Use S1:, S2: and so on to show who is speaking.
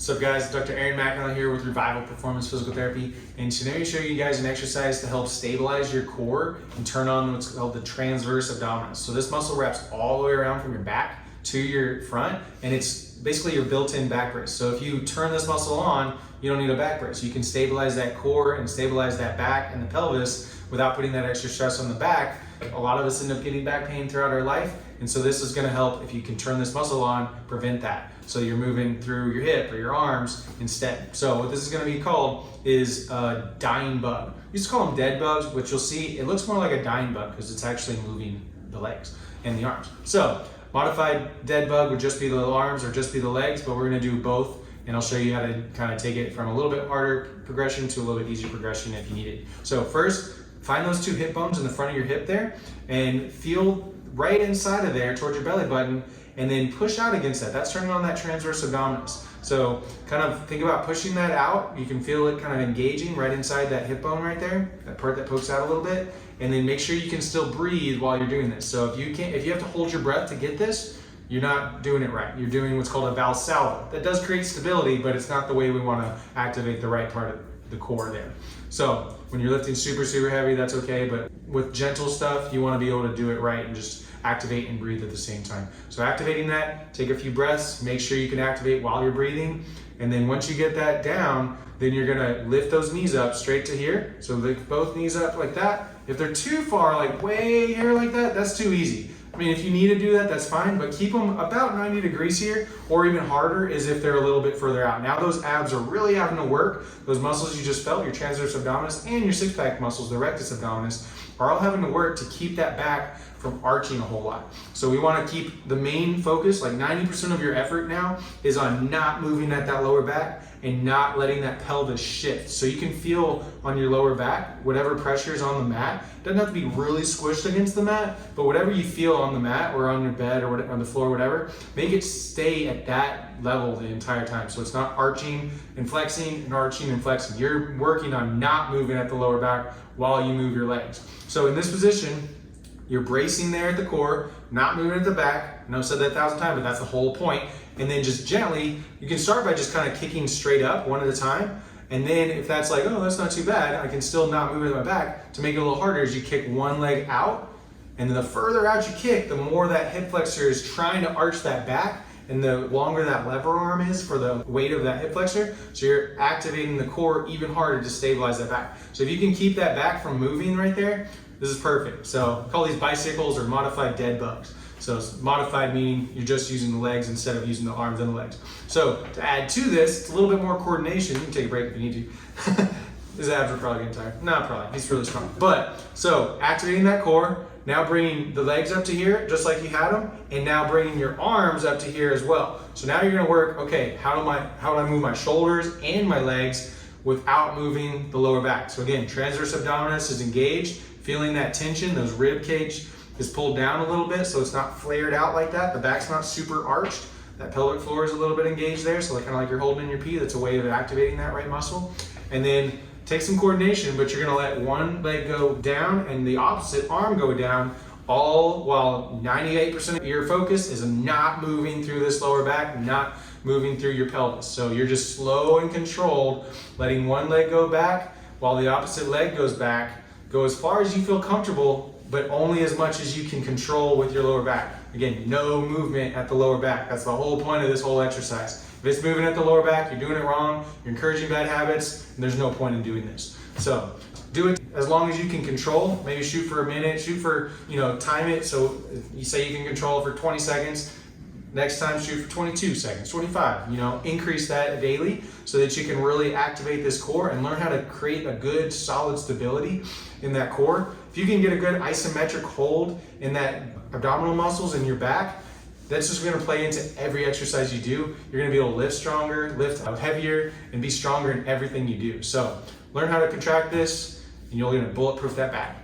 S1: What's up guys, Dr. Aaron McNally here with Revival Performance Physical Therapy, and today I'm going to show you guys an exercise to help stabilize your core and turn on what's called the transverse abdominis. So this muscle wraps all the way around from your back to your front, and it's basically your built-in back brace. So if you turn this muscle on, you don't need a back brace. You can stabilize that core and stabilize that back and the pelvis without putting that extra stress on the back. A lot of us end up getting back pain throughout our life, and so this is going to help if you can turn this muscle on, prevent that. So you're moving through your hip or your arms instead. So what this is going to be called is a dying bug. We used to call them dead bugs, but you'll see it looks more like a dying bug because it's actually moving the legs and the arms. So modified dead bug would just be the arms or just be the legs, but we're going to do both, and I'll show you how to kind of take it from a little bit harder progression to a little bit easier progression if you need it. So first, find those two hip bones in the front of your hip there and feel right inside of there towards your belly button, and then push out against that. That's turning on that transverse abdominis. So kind of think about pushing that out. You can feel it kind of engaging right inside that hip bone right there, that part that pokes out a little bit, and then make sure you can still breathe while you're doing this. So if you have to hold your breath to get this, you're not doing it right. You're doing what's called a Valsalva. That does create stability, but it's not the way we want to activate the right part of the core there. So when you're lifting super heavy, that's okay, but with gentle stuff, you want to be able to do it right and just activate and breathe at the same time. So activating that, take a few breaths, make sure you can activate while you're breathing, and then once you get that down, then you're gonna lift those knees up straight to here. So lift both knees up like that. If they're too far, like way here like that, that's too easy. I mean, if you need to do that, that's fine, but keep them about 90 degrees here, or even harder is if they're a little bit further out. Now those abs are really having to work. Those muscles you just felt, your transverse abdominis and your six-pack muscles, the rectus abdominis, are all having to work to keep that back from arching a whole lot. So we want to keep the main focus, like 90% of your effort now is on not moving at that lower back and not letting that pelvis shift. So you can feel on your lower back, whatever pressure is on the mat. It doesn't have to be really squished against the mat, but whatever you feel on the mat or on your bed or on the floor, whatever, make it stay at that level the entire time. So it's not arching and flexing and arching and flexing. You're working on not moving at the lower back while you move your legs. So in this position, you're bracing there at the core, not moving at the back. I know I've said that 1,000 times, but that's the whole point. And then just gently, you can start by just kind of kicking straight up one at a time. And then if that's like, oh, that's not too bad, I can still not move with my back. To make it a little harder is you kick one leg out, and then the further out you kick, the more that hip flexor is trying to arch that back, and the longer that lever arm is for the weight of that hip flexor. So you're activating the core even harder to stabilize that back. So if you can keep that back from moving right there, this is perfect. So call these bicycles or modified dead bugs. So it's modified meaning you're just using the legs instead of using the arms and the legs. So to add to this, it's a little bit more coordination. You can take a break if you need to. His abs are probably getting tired. No, probably, he's really strong. But, so activating that core, now bringing the legs up to here, just like you had them, and now bringing your arms up to here as well. So now you're gonna work, okay, how do I move my shoulders and my legs without moving the lower back? So again, transverse abdominis is engaged, feeling that tension, those rib cage is pulled down a little bit so it's not flared out like that. The back's not super arched. That pelvic floor is a little bit engaged there, so kind of like you're holding in your pee. That's a way of activating that right muscle. And then take some coordination, but you're gonna let one leg go down and the opposite arm go down, all while 98% of your focus is not moving through this lower back, not moving through your pelvis. So you're just slow and controlled, letting one leg go back while the opposite leg goes back. Go as far as you feel comfortable, but only as much as you can control with your lower back. Again, no movement at the lower back. That's the whole point of this whole exercise. If it's moving at the lower back, you're doing it wrong, you're encouraging bad habits, and there's no point in doing this. So do it as long as you can control. Maybe shoot for a minute, shoot for, time it. So if you say you can control for 20 seconds, next time shoot for 22 seconds, 25, increase that daily so that you can really activate this core and learn how to create a good solid stability in that core. If you can get a good isometric hold in that abdominal muscles in your back, that's just gonna play into every exercise you do. You're gonna be able to lift stronger, lift heavier, and be stronger in everything you do. So learn how to contract this, and you're gonna bulletproof that back.